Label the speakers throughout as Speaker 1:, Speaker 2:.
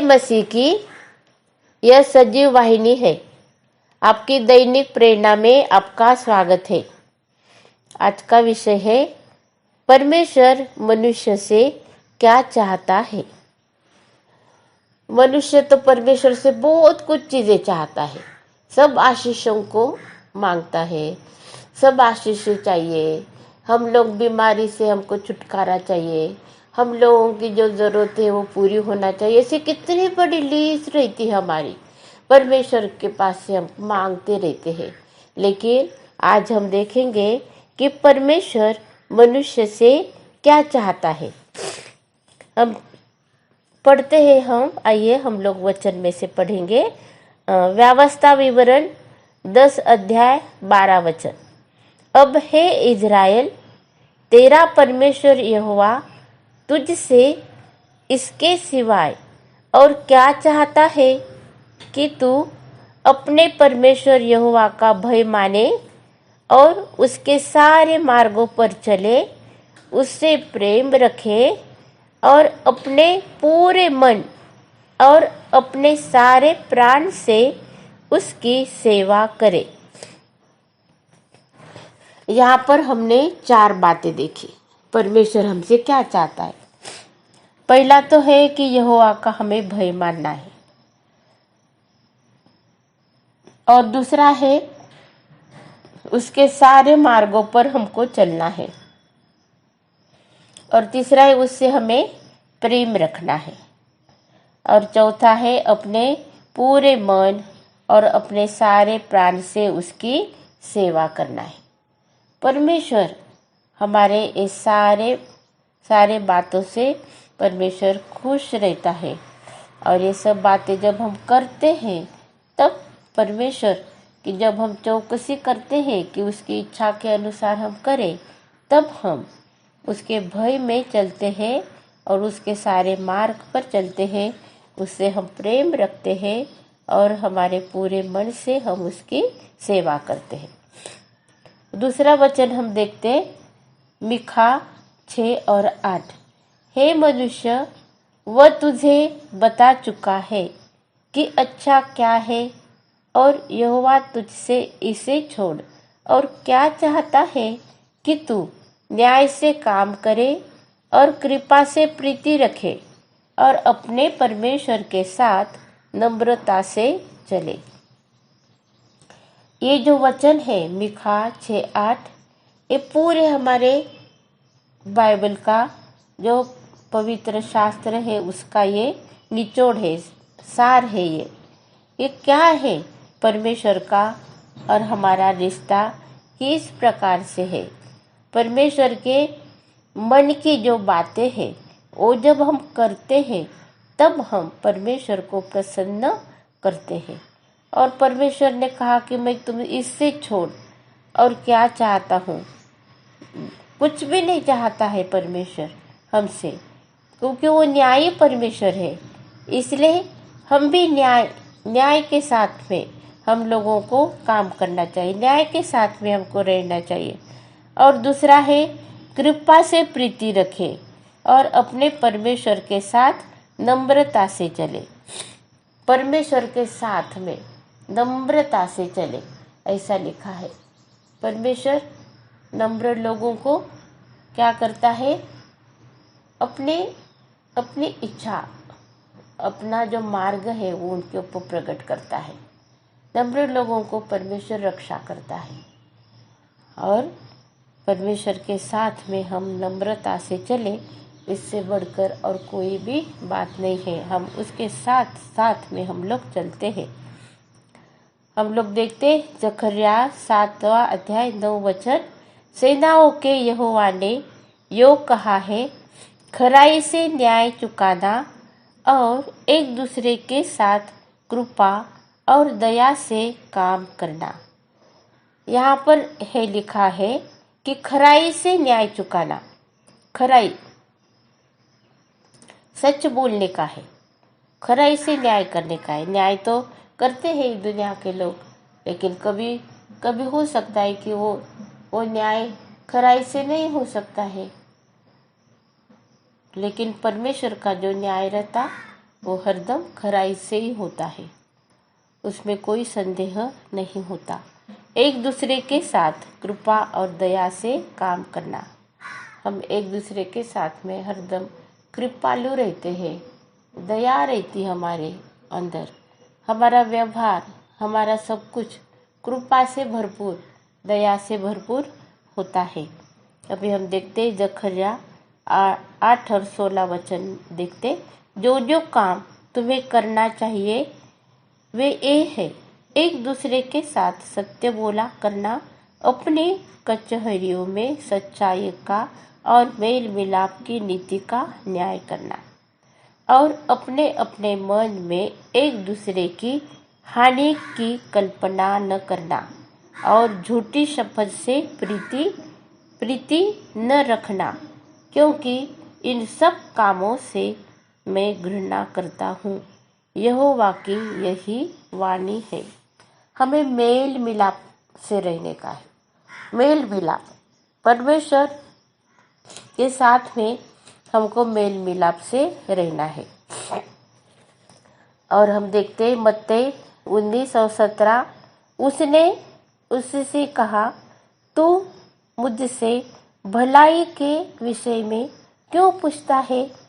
Speaker 1: मसीह की यह सजीव वाहिनी है। आपकी दैनिक प्रेरणा में आपका स्वागत है। आज का विषय है परमेश्वर मनुष्य से क्या चाहता है। मनुष्य तो परमेश्वर से बहुत कुछ चीजें चाहता है, सब आशीषों को मांगता है, सब आशीष चाहिए। हम लोग बीमारी से हमको छुटकारा चाहिए, हम लोगों की जो जरूरत है वो पूरी होना चाहिए। ऐसी कितनी बड़ी लिस्ट रहती है हमारी, परमेश्वर के पास से हम मांगते रहते हैं। लेकिन आज हम देखेंगे कि परमेश्वर मनुष्य से क्या चाहता है। हम पढ़ते हैं। आइए हम लोग वचन में से पढ़ेंगे। व्यवस्था विवरण 10 अध्याय 12 वचन। अब हे इज़राइल, तेरा परमेश्वर यहोवा तुझसे इसके सिवाय और क्या चाहता है कि तू अपने परमेश्वर यहोवा का भय माने और उसके सारे मार्गों पर चले, उससे प्रेम रखे और अपने पूरे मन और अपने सारे प्राण से उसकी सेवा करे। यहाँ पर हमने 4 बातें देखी। परमेश्वर हमसे क्या चाहता है। पहला तो है कि यहोवा का हमें भय मानना है, और दूसरा है उसके सारे मार्गों पर हमको चलना है, और तीसरा है उससे हमें प्रेम रखना है, और चौथा है अपने पूरे मन और अपने सारे प्राण से उसकी सेवा करना है। परमेश्वर हमारे इस सारे बातों से परमेश्वर खुश रहता है, और ये सब बातें जब हम करते हैं तब परमेश्वर की जब हम चौकसी करते हैं कि उसकी इच्छा के अनुसार हम करें, तब हम उसके भय में चलते हैं और उसके सारे मार्ग पर चलते हैं, उससे हम प्रेम रखते हैं और हमारे पूरे मन से हम उसकी सेवा करते हैं। दूसरा वचन हम देखते हैं, मीका 6 और 8। हे मनुष्य, वह तुझे बता चुका है कि अच्छा क्या है, और यहोवा तुझसे इसे छोड़ और क्या चाहता है कि तू न्याय से काम करे और कृपा से प्रीति रखे और अपने परमेश्वर के साथ नम्रता से चले। ये जो वचन है मीका 6:8, ये पूरे हमारे बाइबल का जो पवित्र शास्त्र है उसका ये निचोड़ है, सार है। ये क्या है परमेश्वर का और हमारा रिश्ता किस प्रकार से है। परमेश्वर के मन की जो बातें हैं वो जब हम करते हैं तब हम परमेश्वर को प्रसन्न करते हैं। और परमेश्वर ने कहा कि मैं तुम्हें इससे छोड़ और क्या चाहता हूँ, कुछ भी नहीं चाहता है परमेश्वर हमसे, क्योंकि वो न्यायी परमेश्वर है। इसलिए हम भी न्याय के साथ में हम लोगों को काम करना चाहिए, न्याय के साथ में हमको रहना चाहिए। और दूसरा है कृपा से प्रीति रखें और अपने परमेश्वर के साथ नम्रता से चले। परमेश्वर के साथ में नम्रता से चले, ऐसा लिखा है। परमेश्वर नम्र लोगों को क्या करता है, अपनी इच्छा, अपना जो मार्ग है वो उनके ऊपर प्रकट करता है। नम्र लोगों को परमेश्वर रक्षा करता है, और परमेश्वर के साथ में हम नम्रता से चले, इससे बढ़कर और कोई भी बात नहीं है। हम उसके साथ में हम लोग चलते हैं। हम लोग देखते जकर्या 7वां अध्याय 9 वचन। सेनाओं के यहोवा ने यो कहा है, खराई से न्याय चुकाना और एक दूसरे के साथ कृपा और दया से काम करना। यहाँ पर है लिखा है कि खराई से न्याय चुकाना। खराई सच बोलने का है, खराई से न्याय करने का है। न्याय तो करते हैं दुनिया के लोग, लेकिन कभी कभी हो सकता है कि वो न्याय खराई से नहीं हो सकता है। लेकिन परमेश्वर का जो न्याय रहता वो हरदम खराई से ही होता है, उसमें कोई संदेह नहीं होता। एक दूसरे के साथ कृपा और दया से काम करना। हम एक दूसरे के साथ में हरदम कृपालु रहते हैं, दया रहती हमारे अंदर, हमारा व्यवहार, हमारा सब कुछ कृपा से भरपूर, दया से भरपूर होता है। अभी हम देखते जकरिया 8 और 16 वचन देखते, जो जो काम तुम्हें करना चाहिए वे ये है, एक दूसरे के साथ सत्य बोला करना, अपनी कचहरियों में सच्चाई का और मेल मिलाप की नीति का न्याय करना, और अपने अपने मन में एक दूसरे की हानि की कल्पना न करना, और झूठी शपथ से प्रीति न रखना, क्योंकि इन सब कामों से मैं घृणा करता हूँ। यहोवा की यही वाणी है। हमें मेल मिलाप से रहने का है। मेल मिलाप, परमेश्वर के साथ में हमको मेल मिलाप से रहना है। और हम देखते हैं मत्ती 19 और 17, उसने उससे कहा, तू मुझसे भलाई के विषय में क्यों पूछता है?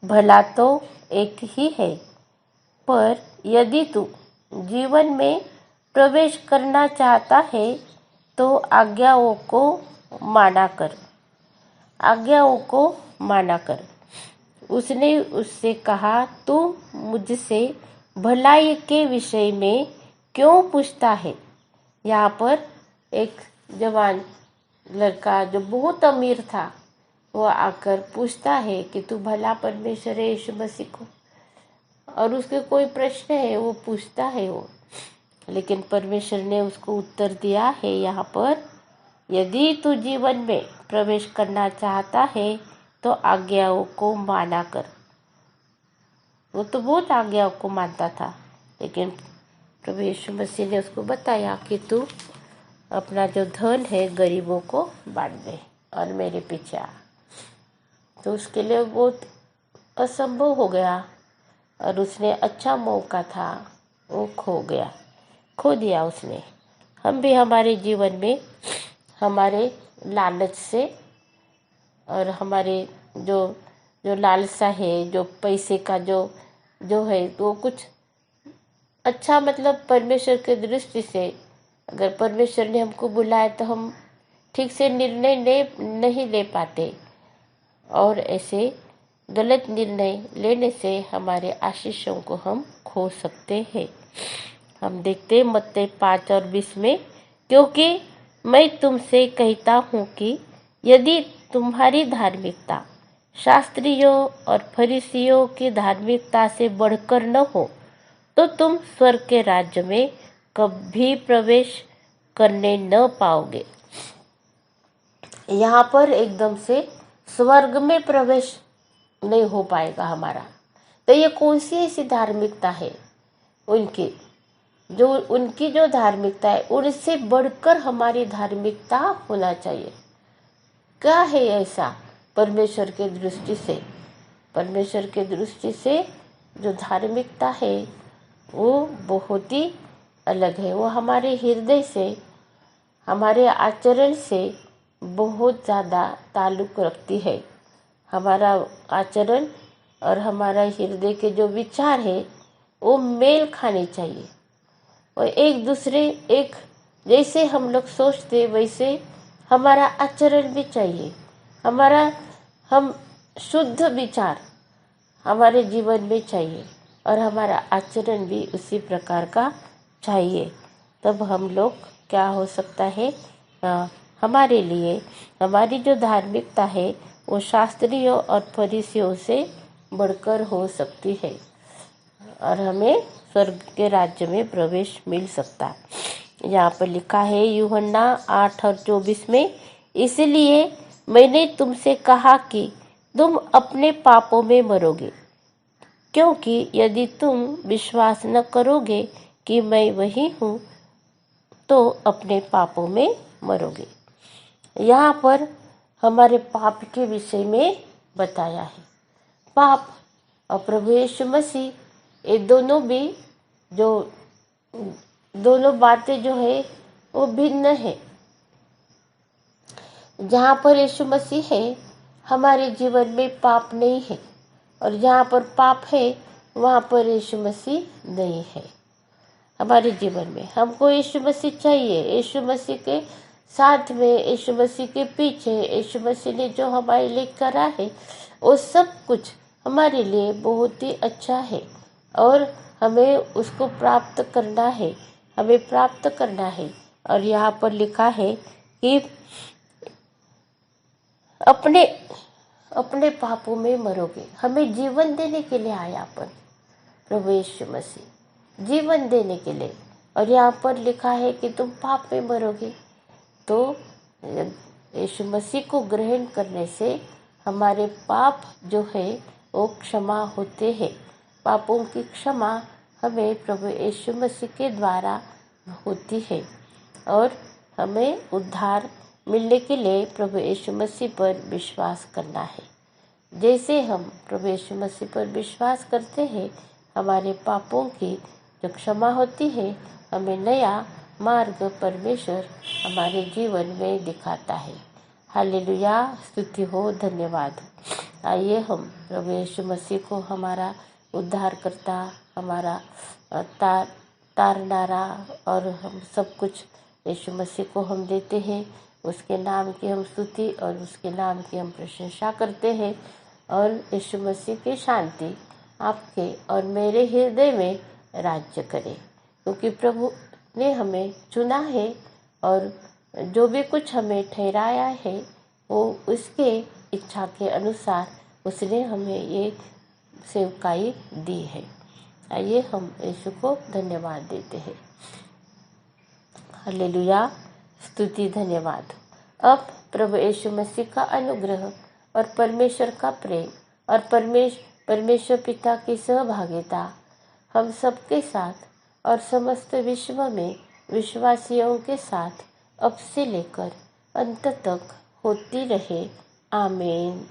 Speaker 1: भला तो एक ही है, पर यदि तू जीवन में प्रवेश करना चाहता है तो आज्ञाओं को माना कर। उसने उससे कहा, तू मुझसे भलाई के विषय में क्यों पूछता है? यहाँ पर एक जवान लड़का जो बहुत अमीर था, वो आकर पूछता है कि तू भला परमेश्वर है यीशु मसीह को, और उसके कोई प्रश्न है वो पूछता है वो, लेकिन परमेश्वर ने उसको उत्तर दिया है यहाँ पर, यदि तू जीवन में प्रवेश करना चाहता है तो आज्ञाओं को माना कर। वो तो बहुत आज्ञाओं को मानता था, लेकिन प्रभु यीशु मसीह ने उसको बताया कि तू अपना जो धन है गरीबों को बांट दे और मेरे पीछे आ। तो उसके लिए बहुत असंभव हो गया, और उसने अच्छा मौका था वो खो दिया उसने। हम भी हमारे जीवन में हमारे लालच से और हमारे जो लालसा है, जो पैसे का जो है, तो कुछ अच्छा, मतलब परमेश्वर के दृष्टि से अगर परमेश्वर ने हमको बुलाया तो हम ठीक से निर्णय नहीं ले पाते, और ऐसे गलत निर्णय लेने से हमारे आशीषों को हम खो सकते हैं। हम देखते हैं मत्ती 5 और 20 में, क्योंकि मैं तुमसे कहता हूँ कि यदि तुम्हारी धार्मिकता शास्त्रियों और फरीसियों की धार्मिकता से बढ़कर न हो तो तुम स्वर्ग के राज्य में कभी प्रवेश करने न पाओगे। यहाँ पर एकदम से स्वर्ग में प्रवेश नहीं हो पाएगा हमारा। तो ये कौन सी ऐसी धार्मिकता है उनकी जो धार्मिकता है उनसे बढ़कर हमारी धार्मिकता होना चाहिए। क्या है ऐसा परमेश्वर के दृष्टि से जो धार्मिकता है वो बहुत ही अलग है। वो हमारे हृदय से, हमारे आचरण से बहुत ज़्यादा ताल्लुक़ रखती है। हमारा आचरण और हमारा हृदय के जो विचार है वो मेल खाने चाहिए, और एक जैसे हम लोग सोचते वैसे हमारा आचरण भी चाहिए। हम शुद्ध विचार हमारे जीवन में चाहिए, और हमारा आचरण भी उसी प्रकार का चाहिए। तब हम लोग क्या हो सकता है, हमारे लिए हमारी जो धार्मिकता है वो शास्त्रियों और फरीसियों से बढ़कर हो सकती है, और हमें स्वर्ग के राज्य में प्रवेश मिल सकता है। यहाँ पर लिखा है यूहन्ना 8 और 24 में, इसलिए मैंने तुमसे कहा कि तुम अपने पापों में मरोगे, क्योंकि यदि तुम विश्वास न करोगे कि मैं वही हूँ तो अपने पापों में मरोगे। यहाँ पर हमारे पाप के विषय में बताया है। पाप, और प्रभु यीशु मसीह ये दोनों भी जो दोनों बातें जो है वो भिन्न है। जहाँ पर यीशु मसीह है हमारे जीवन में पाप नहीं है, और जहाँ पर पाप है वहाँ पर यीशु मसीह नहीं है। हमारे जीवन में हमको यीशु मसीह चाहिए। यीशु मसीह के साथ में, यीशु मसीह के पीछे, यीशु मसीह ने जो हमारे लिए करा है वो सब कुछ हमारे लिए बहुत ही अच्छा है, और हमें उसको प्राप्त करना है, हमें प्राप्त करना है। और यहाँ पर लिखा है कि अपने अपने पापों में मरोगे। हमें जीवन देने के लिए आया पर प्रभु यीशु मसीह, जीवन देने के लिए। और यहाँ पर लिखा है कि तुम पाप में मरोगे। तो यीशु मसीह को ग्रहण करने से हमारे पाप जो है वो क्षमा होते हैं। पापों की क्षमा हमें प्रभु यीशु मसीह के द्वारा होती है, और हमें उद्धार मिलने के लिए प्रभु यीशु मसीह पर विश्वास करना है। जैसे हम प्रभु यीशु मसीह पर विश्वास करते हैं, हमारे पापों की जो क्षमा होती है, हमें नया मार्ग परमेश्वर हमारे जीवन में दिखाता है। हालेलुया, स्तुति हो, धन्यवाद। आइए हम प्रभु यीशु मसीह को हमारा उद्धारकर्ता, हमारा तारनारा और हम सब कुछ यीशु मसीह को हम देते हैं। उसके नाम की हम स्तुति और उसके नाम की हम प्रशंसा करते हैं। और यीशु मसीह की शांति आपके और मेरे हृदय में राज्य करे, क्योंकि प्रभु ने हमें चुना है, और जो भी कुछ हमें ठहराया है वो उसके इच्छा के अनुसार उसने हमें ये सेवकाई दी है। आइए हम यीशु को धन्यवाद देते हैं। हालेलुया, स्तुति, धन्यवाद। अब प्रभु यीशु मसीह का अनुग्रह और परमेश्वर का प्रेम और परमेश्वर पिता की सहभागिता हम सबके साथ और समस्त विश्व में विश्वासियों के साथ अब से लेकर अंत तक होती रहे। आमीन।